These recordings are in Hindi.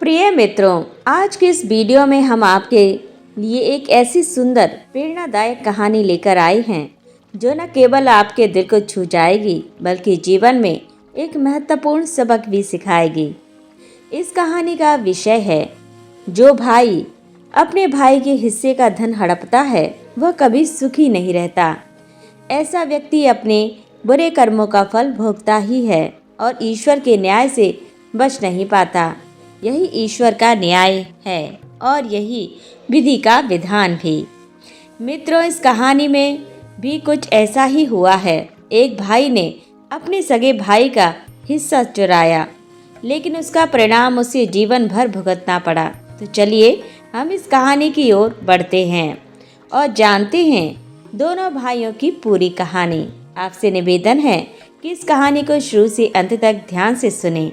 प्रिय मित्रों, आज के इस वीडियो में हम आपके लिए एक ऐसी सुंदर प्रेरणादायक कहानी लेकर आए हैं जो न केवल आपके दिल को छू जाएगी बल्कि जीवन में एक महत्वपूर्ण सबक भी सिखाएगी। इस कहानी का विषय है, जो भाई अपने भाई के हिस्से का धन हड़पता है वह कभी सुखी नहीं रहता। ऐसा व्यक्ति अपने बुरे कर्मों का फल भोगता ही है और ईश्वर के न्याय से बच नहीं पाता। यही ईश्वर का न्याय है और यही विधि का विधान भी। मित्रों, इस कहानी में भी कुछ ऐसा ही हुआ है। एक भाई ने अपने सगे भाई का हिस्सा चुराया, लेकिन उसका परिणाम उसे जीवन भर भुगतना पड़ा। तो चलिए हम इस कहानी की ओर बढ़ते हैं और जानते हैं दोनों भाइयों की पूरी कहानी। आपसे निवेदन है कि इस कहानी को शुरू से अंत तक ध्यान से सुनें।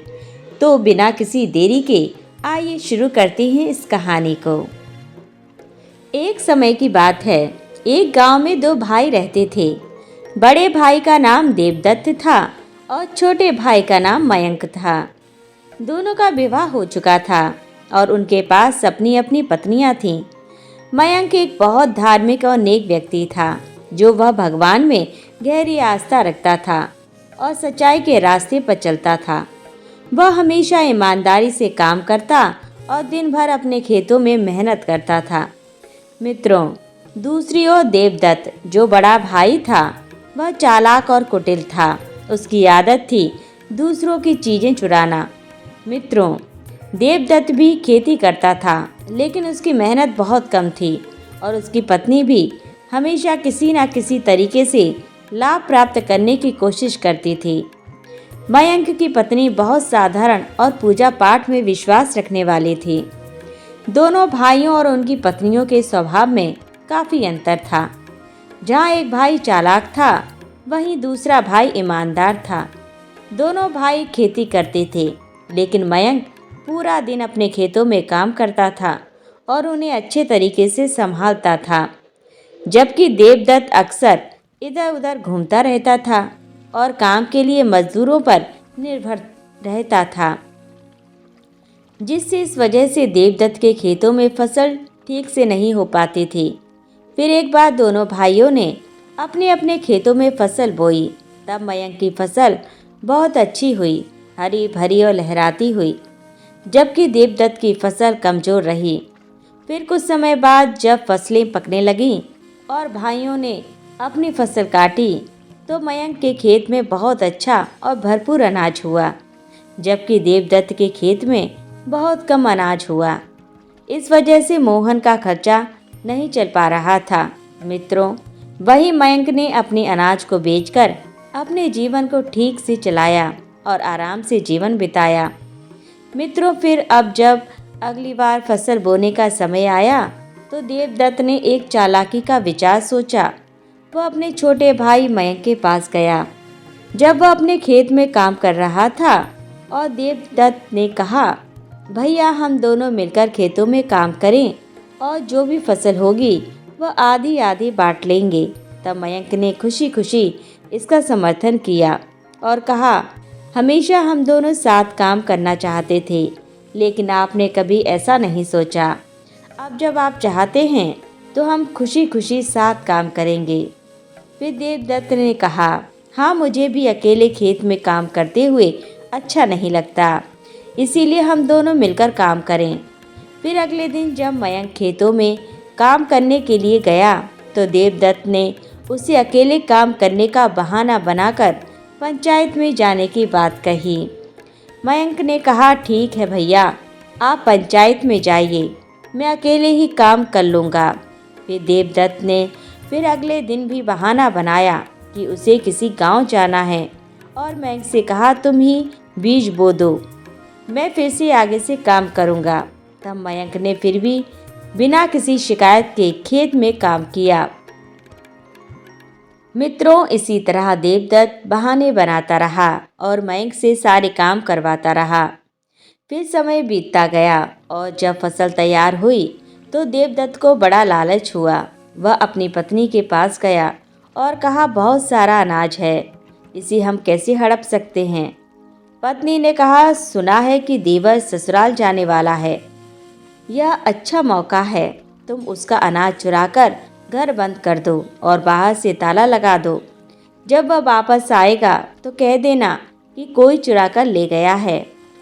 तो बिना किसी देरी के आइए शुरू करते हैं इस कहानी को। एक समय की बात है, एक गांव में दो भाई रहते थे। बड़े भाई का नाम देवदत्त था और छोटे भाई का नाम मयंक था। दोनों का विवाह हो चुका था और उनके पास अपनी अपनी पत्नियां थीं। मयंक एक बहुत धार्मिक और नेक व्यक्ति था, जो वह भगवान में गहरी आस्था रखता था और सच्चाई के रास्ते पर चलता था। वह हमेशा ईमानदारी से काम करता और दिन भर अपने खेतों में मेहनत करता था। मित्रों, दूसरी ओर देवदत्त, जो बड़ा भाई था, वह चालाक और कुटिल था। उसकी आदत थी दूसरों की चीजें चुराना। मित्रों, देवदत्त भी खेती करता था, लेकिन उसकी मेहनत बहुत कम थी और उसकी पत्नी भी हमेशा किसी न किसी तरीके से लाभ प्राप्त करने की कोशिश करती थी। मयंक की पत्नी बहुत साधारण और पूजा पाठ में विश्वास रखने वाली थी। दोनों भाइयों और उनकी पत्नियों के स्वभाव में काफ़ी अंतर था। जहाँ एक भाई चालाक था, वहीं दूसरा भाई ईमानदार था। दोनों भाई खेती करते थे, लेकिन मयंक पूरा दिन अपने खेतों में काम करता था और उन्हें अच्छे तरीके से संभालता था, जबकि देवदत्त अक्सर इधर उधर घूमता रहता था और काम के लिए मजदूरों पर निर्भर रहता था, जिससे इस वजह से देवदत्त के खेतों में फसल ठीक से नहीं हो पाती थी। फिर एक बार दोनों भाइयों ने अपने अपने खेतों में फसल बोई। तब मयंक की फसल बहुत अच्छी हुई, हरी भरी और लहराती हुई, जबकि देवदत्त की फसल कमज़ोर रही। फिर कुछ समय बाद जब फसलें पकने लगीं और भाइयों ने अपनी फसल काटी, तो मयंक के खेत में बहुत अच्छा और भरपूर अनाज हुआ, जबकि देवदत्त के खेत में बहुत कम अनाज हुआ। इस वजह से मोहन का खर्चा नहीं चल पा रहा था। मित्रों, वही मयंक ने अपने अनाज को बेचकर अपने जीवन को ठीक से चलाया और आराम से जीवन बिताया। मित्रों, फिर अब जब अगली बार फसल बोने का समय आया, तो देवदत्त ने एक चालाकी का विचार सोचा। वह अपने छोटे भाई मयंक के पास गया जब वह अपने खेत में काम कर रहा था और देवदत्त ने कहा, भैया, हम दोनों मिलकर खेतों में काम करें और जो भी फसल होगी वह आधी आधी बांट लेंगे। तब मयंक ने खुशी खुशी इसका समर्थन किया और कहा, हमेशा हम दोनों साथ काम करना चाहते थे, लेकिन आपने कभी ऐसा नहीं सोचा। अब जब आप चाहते हैं तो हम खुशी खुशी साथ काम करेंगे। फिर देवदत्त ने कहा, हाँ, मुझे भी अकेले खेत में काम करते हुए अच्छा नहीं लगता, इसीलिए हम दोनों मिलकर काम करें। फिर अगले दिन जब मयंक खेतों में काम करने के लिए गया, तो देवदत्त ने उसे अकेले काम करने का बहाना बनाकर पंचायत में जाने की बात कही। मयंक ने कहा, ठीक है भैया, आप पंचायत में जाइए, मैं अकेले ही काम कर लूँगा। फिर देवदत्त ने फिर अगले दिन भी बहाना बनाया कि उसे किसी गांव जाना है और मयंक से कहा, तुम ही बीज बो दो, मैं फिर से आगे से काम करूंगा। तब मयंक ने फिर भी बिना किसी शिकायत के खेत में काम किया। मित्रों, इसी तरह देवदत्त बहाने बनाता रहा और मयंक से सारे काम करवाता रहा। फिर समय बीतता गया और जब फसल तैयार हुई, तो देवदत्त को बड़ा लालच हुआ। वह अपनी पत्नी के पास गया और कहा, बहुत सारा अनाज है, इसे हम कैसे हड़प सकते हैं। पत्नी ने कहा, सुना है कि देवर ससुराल जाने वाला है। यह अच्छा मौका है, तुम उसका अनाज चुराकर घर बंद कर दो और बाहर से ताला लगा दो। जब वह वापस आएगा तो कह देना कि कोई चुरा कर ले गया है।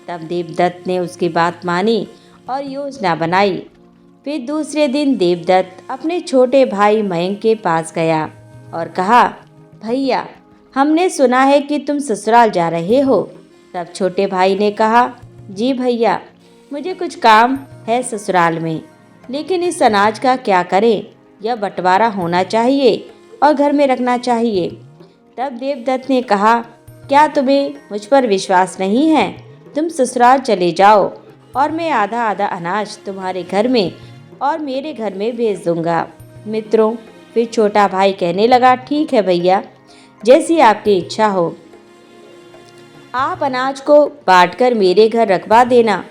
तब देवदत्त ने उसकी बात मानी और योजना बनाई। फिर दूसरे दिन देवदत्त अपने छोटे भाई मयंक के पास गया और कहा, भैया, हमने सुना है कि तुम ससुराल जा रहे हो। तब छोटे भाई ने कहा, जी भैया, मुझे कुछ काम है ससुराल में, लेकिन इस अनाज का क्या करें? यह बंटवारा होना चाहिए और घर में रखना चाहिए। तब देवदत्त ने कहा, क्या तुम्हें मुझ पर विश्वास नहीं है? तुम ससुराल चले जाओ और मैं आधा आधा अनाज तुम्हारे घर में और मेरे घर में भेज दूंगा। मित्रों, फिर छोटा भाई कहने लगा, ठीक है भैया, जैसी आपकी इच्छा हो। आप अनाज को बांटकर मेरे घर रखवा देना।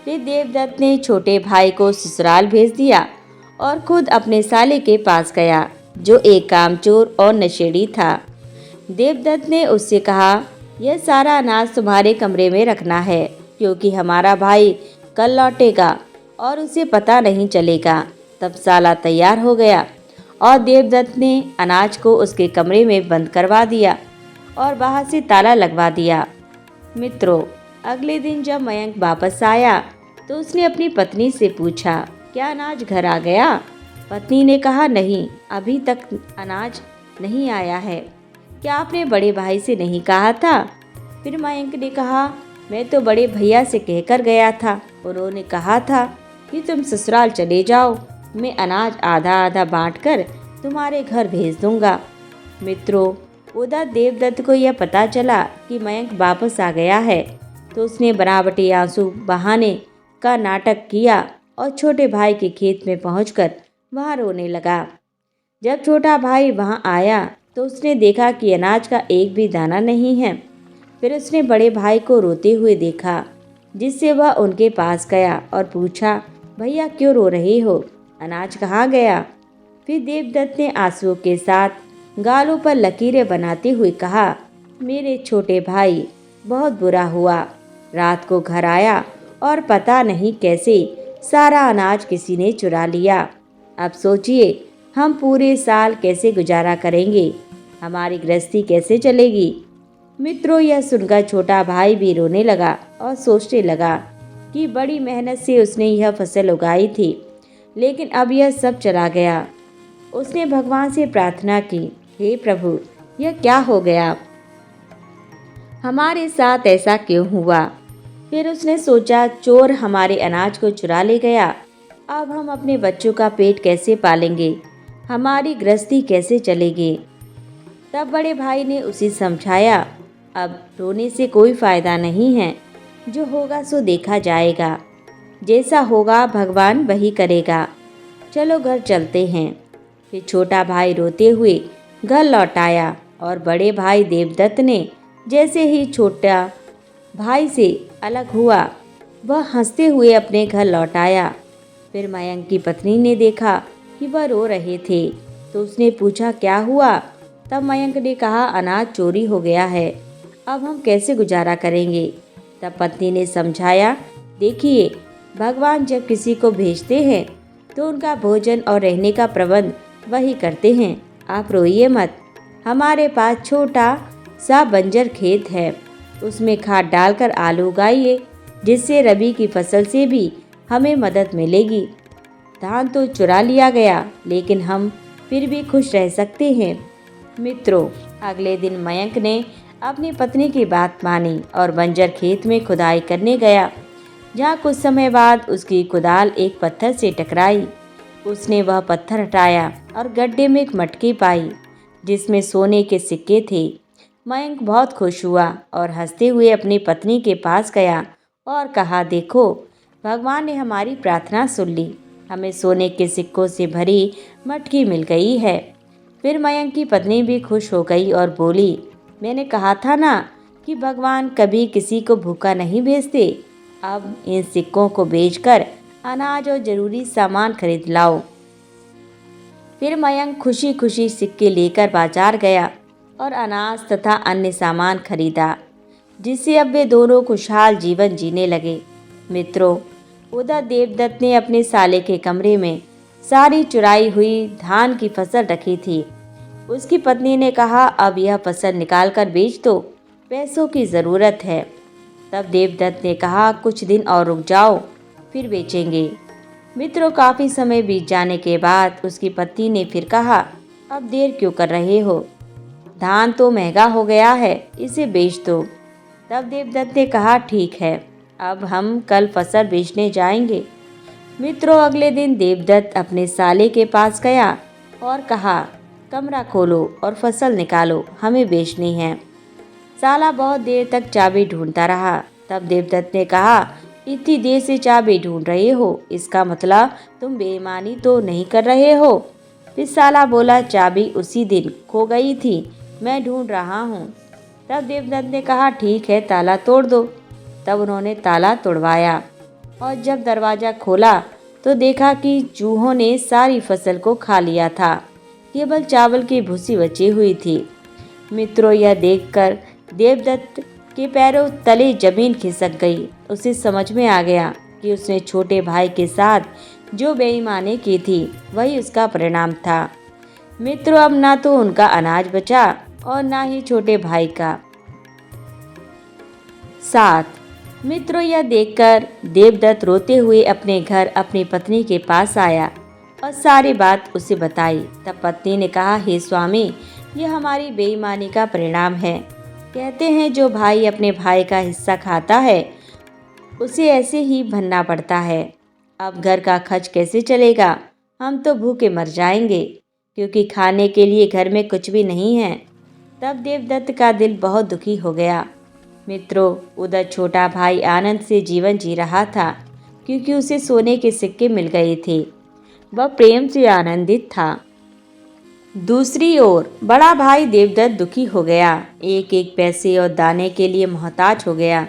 फिर देवदत्त ने छोटे भाई को ससुराल भेज दिया और खुद अपने साले के पास गया, जो एक कामचोर और नशेड़ी था। देवदत्त ने उससे कहा, यह सारा अनाज तुम्हारे कमरे में रखना है, क्योंकि हमारा भाई कल लौटेगा और उसे पता नहीं चलेगा। तब साला तैयार हो गया और देवदत्त ने अनाज को उसके कमरे में बंद करवा दिया और बाहर से ताला लगवा दिया। मित्रों, अगले दिन जब मयंक वापस आया तो उसने अपनी पत्नी से पूछा, क्या अनाज घर आ गया? पत्नी ने कहा, नहीं, अभी तक अनाज नहीं आया है। क्या आपने बड़े भाई से नहीं कहा था? फिर मयंक ने कहा, मैं तो बड़े भैया से कहकर गया था। उन्होंने कहा था कि तुम ससुराल चले जाओ, मैं अनाज आधा आधा बांटकर तुम्हारे घर भेज दूंगा। मित्रों, उधर देवदत्त को यह पता चला कि मयंक वापस आ गया है, तो उसने बनावटी आंसू बहाने का नाटक किया और छोटे भाई के खेत में पहुंचकर वहां रोने लगा। जब छोटा भाई वहां आया तो उसने देखा कि अनाज का एक भी दाना नहीं है। फिर उसने बड़े भाई को रोते हुए देखा, जिससे वह उनके पास गया और पूछा, भैया क्यों रो रहे हो? अनाज कहाँ गया? फिर देवदत्त ने आंसुओं के साथ गालों पर लकीरें बनाते हुए कहा, मेरे छोटे भाई, बहुत बुरा हुआ। रात को घर आया और पता नहीं कैसे सारा अनाज किसी ने चुरा लिया। अब सोचिए, हम पूरे साल कैसे गुजारा करेंगे? हमारी गृहस्थी कैसे चलेगी? मित्रों, यह सुनकर छोटा भाई भी रोने लगा और सोचने लगा कि बड़ी मेहनत से उसने यह फसल उगाई थी, लेकिन अब यह सब चला गया। उसने भगवान से प्रार्थना की, हे प्रभु, यह क्या हो गया? हमारे साथ ऐसा क्यों हुआ? फिर उसने सोचा, चोर हमारे अनाज को चुरा ले गया। अब हम अपने बच्चों का पेट कैसे पालेंगे? हमारी गृहस्थी कैसे चलेगी? तब बड़े भाई ने उसे समझाया, अब रोने से कोई फायदा नहीं है, जो होगा सो देखा जाएगा। जैसा होगा भगवान वही करेगा। चलो घर चलते हैं। फिर छोटा भाई रोते हुए घर लौट आया और बड़े भाई देवदत्त ने जैसे ही छोटा भाई से अलग हुआ, वह हंसते हुए अपने घर लौट आया। फिर मयंक की पत्नी ने देखा कि वह रो रहे थे, तो उसने पूछा, क्या हुआ? तब मयंक ने कहा, अनाज चोरी हो गया है, अब हम कैसे गुजारा करेंगे? तब पत्नी ने समझाया, देखिए, भगवान जब किसी को भेजते हैं तो उनका भोजन और रहने का प्रबंध वही करते हैं। आप रोइए मत। हमारे पास छोटा सा बंजर खेत है, उसमें खाद डालकर आलू उगाइए, जिससे रबी की फसल से भी हमें मदद मिलेगी। धान तो चुरा लिया गया, लेकिन हम फिर भी खुश रह सकते हैं। मित्रों, अगले दिन मयंक ने अपनी पत्नी की बात मानी और बंजर खेत में खुदाई करने गया, जहाँ कुछ समय बाद उसकी कुदाल एक पत्थर से टकराई। उसने वह पत्थर हटाया और गड्ढे में एक मटकी पाई, जिसमें सोने के सिक्के थे। मयंक बहुत खुश हुआ और हंसते हुए अपनी पत्नी के पास गया और कहा, देखो, भगवान ने हमारी प्रार्थना सुन ली, हमें सोने के सिक्कों से भरी मटकी मिल गई है। फिर मयंक की पत्नी भी खुश हो गई और बोली, मैंने कहा था ना कि भगवान कभी किसी को भूखा नहीं भेजते। अब इन सिक्कों को बेचकर अनाज और जरूरी सामान खरीद लाओ। फिर मयंक खुशी खुशी सिक्के लेकर बाजार गया और अनाज तथा अन्य सामान खरीदा। जिससे अब वे दोनों खुशहाल जीवन जीने लगे। मित्रों, उधर देवदत्त ने अपने साले के कमरे में सारी चुराई हुई धान की फसल रखी थी। उसकी पत्नी ने कहा, अब यह फसल निकाल कर बेच दो, पैसों की ज़रूरत है। तब देवदत्त ने कहा, कुछ दिन और रुक जाओ, फिर बेचेंगे। मित्रों, काफ़ी समय बीत जाने के बाद उसकी पत्नी ने फिर कहा, अब देर क्यों कर रहे हो, धान तो महंगा हो गया है, इसे बेच दो। तब देवदत्त ने कहा, ठीक है, अब हम कल फसल बेचने जाएंगे। मित्रों, अगले दिन देवदत्त अपने साले के पास गया और कहा, कमरा खोलो और फसल निकालो, हमें बेचनी है। साला बहुत देर तक चाबी ढूंढता रहा। तब देवदत्त ने कहा, इतनी देर से चाबी ढूंढ रहे हो, इसका मतलब तुम बेईमानी तो नहीं कर रहे हो। फिर साला बोला, चाबी उसी दिन खो गई थी, मैं ढूंढ रहा हूँ। तब देवदत्त ने कहा, ठीक है, ताला तोड़ दो। तब उन्होंने ताला तोड़वाया और जब दरवाज़ा खोला तो देखा कि चूहों ने सारी फसल को खा लिया था, केवल चावल की भूसी बची हुई थी। मित्रों, यह देखकर देवदत्त के पैरों तले जमीन खिसक गई। उसे समझ में आ गया कि उसने छोटे भाई के साथ जो बेईमानी की थी वही उसका परिणाम था। मित्रों, अब ना तो उनका अनाज बचा और ना ही छोटे भाई का साथ। मित्रों, यह देखकर देवदत्त रोते हुए अपने घर अपनी पत्नी के पास आया और सारी बात उसे बताई। तब पत्नी ने कहा, हे स्वामी, यह हमारी बेईमानी का परिणाम है। कहते हैं जो भाई अपने भाई का हिस्सा खाता है उसे ऐसे ही भरना पड़ता है। अब घर का खर्च कैसे चलेगा, हम तो भूखे मर जाएंगे, क्योंकि खाने के लिए घर में कुछ भी नहीं है। तब देवदत्त का दिल बहुत दुखी हो गया। मित्रों, उधर छोटा भाई आनंद से जीवन जी रहा था, क्योंकि उसे सोने के सिक्के मिल गए थे। वह प्रेम से आनंदित था। दूसरी ओर बड़ा भाई देवदत्त दुखी हो गया, एक एक पैसे और दाने के लिए मोहताज हो गया।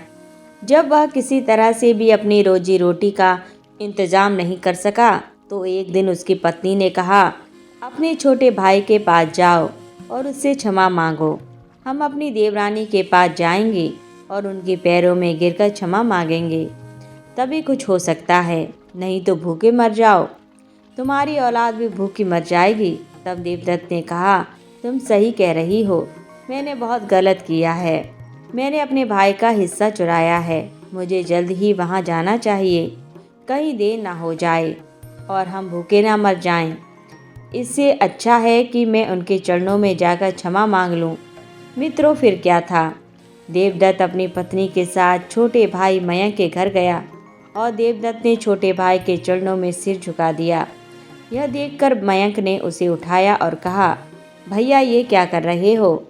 जब वह किसी तरह से भी अपनी रोजी रोटी का इंतजाम नहीं कर सका तो एक दिन उसकी पत्नी ने कहा, अपने छोटे भाई के पास जाओ और उससे क्षमा मांगो। हम अपनी देवरानी के पास जाएंगे और उनके पैरों में गिरकर क्षमा मांगेंगे, तभी कुछ हो सकता है, नहीं तो भूखे मर जाओ, तुम्हारी औलाद भी भूखी मर जाएगी। तब देवदत्त ने कहा, तुम सही कह रही हो, मैंने बहुत गलत किया है, मैंने अपने भाई का हिस्सा चुराया है, मुझे जल्द ही वहाँ जाना चाहिए, कहीं देर ना हो जाए और हम भूखे ना मर जाएं। इससे अच्छा है कि मैं उनके चरणों में जाकर क्षमा मांग लूं। मित्रों, फिर क्या था, देवदत्त अपनी पत्नी के साथ छोटे भाई मयंक के घर गया और देवदत्त ने छोटे भाई के चरणों में सिर झुका दिया। यह देखकर मयंक ने उसे उठाया और कहा, भैया, ये क्या कर रहे हो,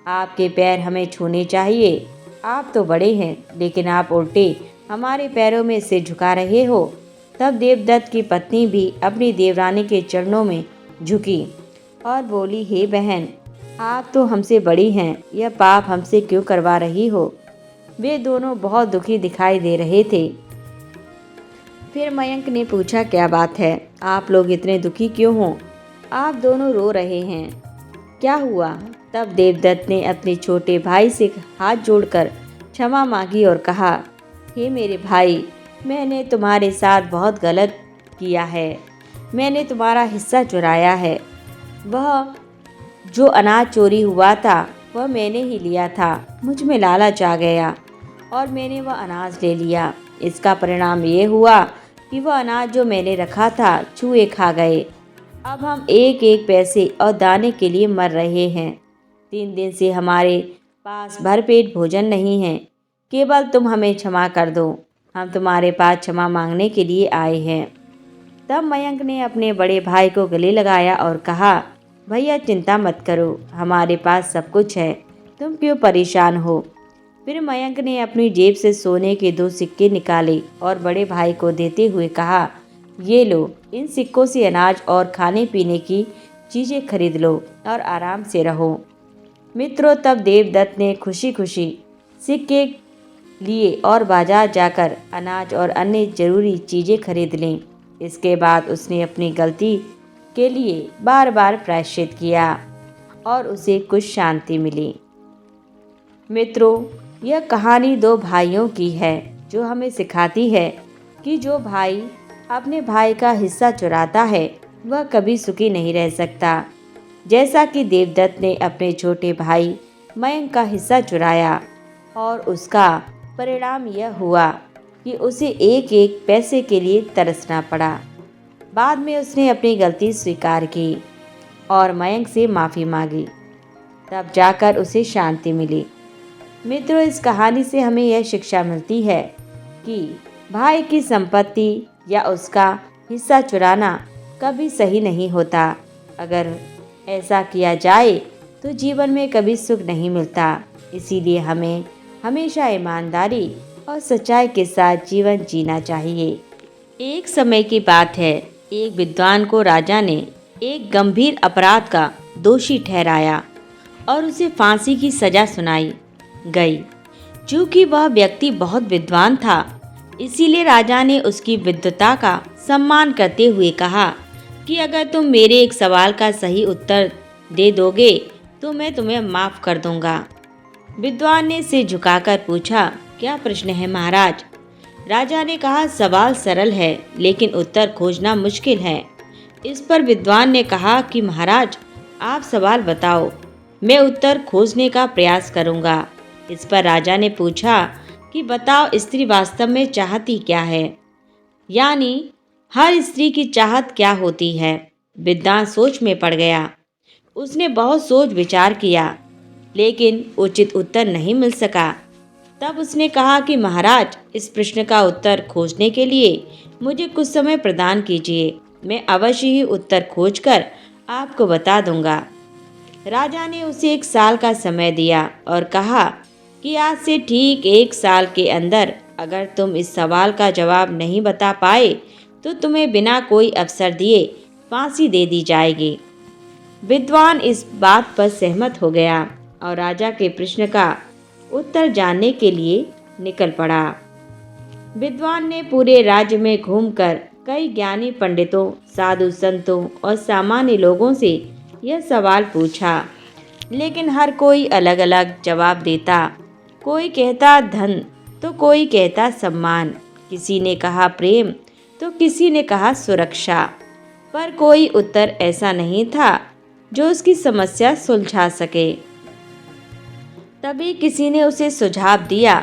आपके पैर हमें छूने चाहिए, आप तो बड़े हैं, लेकिन आप उल्टे हमारे पैरों में सिर झुका रहे हो। तब देवदत्त की पत्नी भी अपनी देवरानी के चरणों में झुकी और बोली, हे बहन, आप तो हमसे बड़ी हैं, यह पाप हमसे क्यों करवा रही हो। वे दोनों बहुत दुखी दिखाई दे रहे थे। फिर मयंक ने पूछा, क्या बात है, आप लोग इतने दुखी क्यों हो, आप दोनों रो रहे हैं, क्या हुआ। तब देवदत्त ने अपने छोटे भाई से हाथ जोड़कर क्षमा मांगी और कहा, हे मेरे भाई, मैंने तुम्हारे साथ बहुत गलत किया है, मैंने तुम्हारा हिस्सा चुराया है। वह जो अनाज चोरी हुआ था वह मैंने ही लिया था, मुझ में लालच आ गया और मैंने वह अनाज ले लिया। इसका परिणाम ये हुआ कि वह अनाज जो मैंने रखा था चूहे खा गए। अब हम एक एक पैसे और दाने के लिए मर रहे हैं। 3 दिन से हमारे पास भरपेट भोजन नहीं है, केवल तुम हमें क्षमा कर दो, हम तुम्हारे पास क्षमा मांगने के लिए आए हैं। तब मयंक ने अपने बड़े भाई को गले लगाया और कहा, भैया, चिंता मत करो, हमारे पास सब कुछ है, तुम क्यों परेशान हो। फिर मयंक ने अपनी जेब से सोने के 2 सिक्के निकाले और बड़े भाई को देते हुए कहा, ये लो, इन सिक्कों से अनाज और खाने पीने की चीज़ें खरीद लो और आराम से रहो। मित्रों, तब देवदत्त ने खुशी खुशी सिक्के लिए और बाजार जाकर अनाज और अन्य जरूरी चीज़ें खरीद लीं। इसके बाद उसने अपनी गलती के लिए बार बार प्रायश्चित किया और उसे कुछ शांति मिली। मित्रों, यह कहानी दो भाइयों की है जो हमें सिखाती है कि जो भाई अपने भाई का हिस्सा चुराता है वह कभी सुखी नहीं रह सकता। जैसा कि देवदत्त ने अपने छोटे भाई मयंक का हिस्सा चुराया और उसका परिणाम यह हुआ कि उसे एक एक पैसे के लिए तरसना पड़ा। बाद में उसने अपनी गलती स्वीकार की और मयंक से माफ़ी मांगी। तब जाकर उसे शांति मिली। मित्रों, इस कहानी से हमें यह शिक्षा मिलती है कि भाई की संपत्ति या उसका हिस्सा चुराना कभी सही नहीं होता। अगर ऐसा किया जाए तो जीवन में कभी सुख नहीं मिलता। इसीलिए हमें हमेशा ईमानदारी और सच्चाई के साथ जीवन जीना चाहिए। एक समय की बात है, एक विद्वान को राजा ने एक गंभीर अपराध का दोषी ठहराया और उसे फांसी की सजा सुनाई गई। चूंकि वह व्यक्ति बहुत विद्वान था, इसीलिए राजा ने उसकी विद्वता का सम्मान करते हुए कहा कि अगर तुम मेरे एक सवाल का सही उत्तर दे दोगे तो मैं तुम्हें माफ़ कर दूंगा। विद्वान ने सिर झुकाकर पूछा, क्या प्रश्न है महाराज? राजा ने कहा, सवाल सरल है लेकिन उत्तर खोजना मुश्किल है। इस पर विद्वान ने कहा कि महाराज, आप सवाल बताओ, मैं उत्तर खोजने का प्रयास करूंगा। इस पर राजा ने पूछा कि बताओ, स्त्री वास्तव में चाहती क्या है, यानी हर स्त्री की चाहत क्या होती है? विद्वान सोच में पड़ गया। उसने बहुत सोच विचार किया लेकिन उचित उत्तर नहीं मिल सका। तब उसने कहा कि महाराज, इस प्रश्न का उत्तर खोजने के लिए मुझे कुछ समय प्रदान कीजिए। मैं अवश्य ही उत्तर खोजकर आपको बता दूंगा। राजा ने उसे 1 साल का समय दिया और कहा कि आज से ठीक 1 साल के अंदर अगर तुम इस सवाल का जवाब नहीं बता पाए तो तुम्हें बिना कोई अवसर दिए फांसी दे दी जाएगी। विद्वान इस बात पर सहमत हो गया और राजा के प्रश्न का उत्तर जानने के लिए निकल पड़ा। विद्वान ने पूरे राज्य में घूमकर कई ज्ञानी पंडितों, साधु संतों और सामान्य लोगों से यह सवाल पूछा, लेकिन हर कोई अलग अलग जवाब देता। कोई कहता धन तो कोई कहता सम्मान, किसी ने कहा प्रेम तो किसी ने कहा सुरक्षा, पर कोई उत्तर ऐसा नहीं था जो उसकी समस्या सुलझा सके। तभी किसी ने उसे सुझाव दिया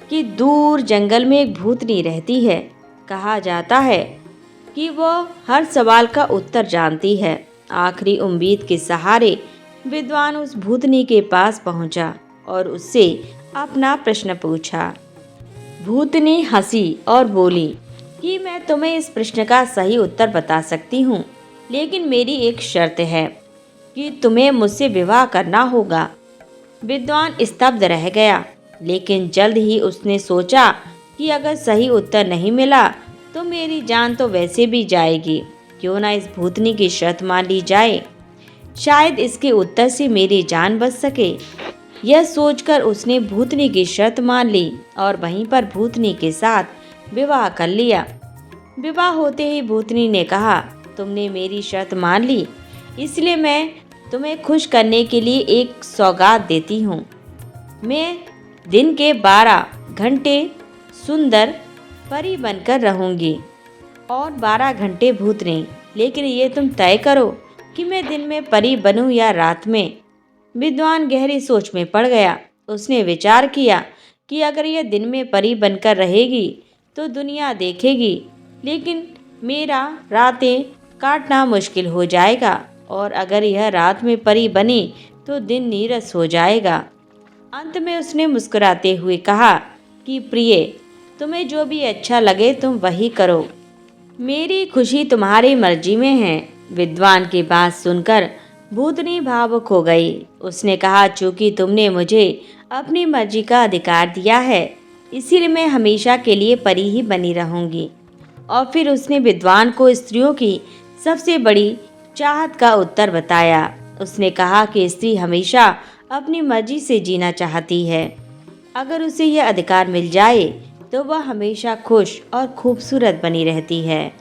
कि दूर जंगल में एक भूतनी रहती है। कहा जाता है कि वो हर सवाल का उत्तर जानती है। आखिरी उम्मीद के सहारे विद्वान उस भूतनी के पास पहुंचा और उससे अपना प्रश्न पूछा। भूतनी हंसी और बोली कि मैं तुम्हें इस प्रश्न का सही उत्तर बता सकती हूँ, लेकिन मेरी एक शर्त है कि तुम्हें मुझसे विवाह करना होगा। विद्वान स्तब्ध रह गया, लेकिन जल्द ही उसने सोचा कि अगर सही उत्तर नहीं मिला तो मेरी जान तो वैसे भी जाएगी। क्यों ना इस भूतनी की शर्त मान ली जाए, शायद इसके उत्तर से मेरी जान बच सके। यह सोचकर उसने भूतनी की शर्त मान ली और वहीं पर भूतनी के साथ विवाह कर लिया। विवाह होते ही भूतनी ने कहा, तुमने मेरी शर्त मान ली, इसलिए मैं तुम्हें खुश करने के लिए एक सौगात देती हूँ। मैं दिन के 12 घंटे सुंदर परी बनकर रहूँगी और 12 घंटे भूतनी, लेकिन ये तुम तय करो कि मैं दिन में परी बनूं या रात में। विद्वान गहरी सोच में पड़ गया। उसने विचार किया कि अगर यह दिन में परी बनकर रहेगी तो दुनिया देखेगी, लेकिन मेरा रातें काटना मुश्किल हो जाएगा, और अगर यह रात में परी बनी तो दिन नीरस हो जाएगा। अंत में उसने मुस्कुराते हुए कहा कि प्रिय, तुम्हें जो भी अच्छा लगे तुम वही करो, मेरी खुशी तुम्हारी मर्जी में है। विद्वान की बात सुनकर भूतनी भावुक हो गई। उसने कहा, चूंकि तुमने मुझे अपनी मर्जी का अधिकार दिया है, इसीलिए मैं हमेशा के लिए परी ही बनी रहूंगी। और फिर उसने विद्वान को स्त्रियों की सबसे बड़ी चाहत का उत्तर बताया। उसने कहा कि स्त्री हमेशा अपनी मर्जी से जीना चाहती है। अगर उसे यह अधिकार मिल जाए तो वह हमेशा खुश और खूबसूरत बनी रहती है।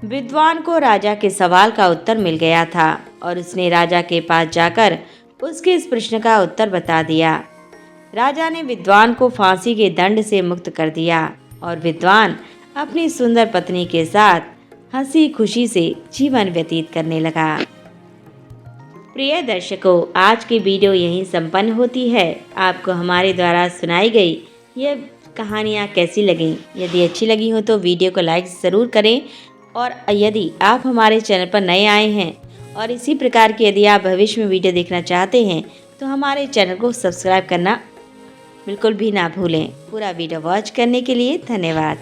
विद्वान को राजा के सवाल का उत्तर मिल गया था और उसने राजा के पास जाकर उसके इस प्रश्न का उत्तर बता दिया। राजा ने विद्वान को फांसी के दंड से मुक्त कर दिया और विद्वान अपनी सुंदर पत्नी के साथ हंसी खुशी से जीवन व्यतीत करने लगा। प्रिय दर्शकों, आज की वीडियो यहीं संपन्न होती है। आपको हमारे द्वारा सुनाई गई ये कहानियाँ कैसी लगीं? यदि अच्छी लगी हो तो वीडियो को लाइक ज़रूर करें, और यदि आप हमारे चैनल पर नए आए हैं और इसी प्रकार की यदि आप भविष्य में वीडियो देखना चाहते हैं तो हमारे चैनल को सब्सक्राइब करना बिल्कुल भी ना भूलें। पूरा वीडियो वॉच करने के लिए धन्यवाद।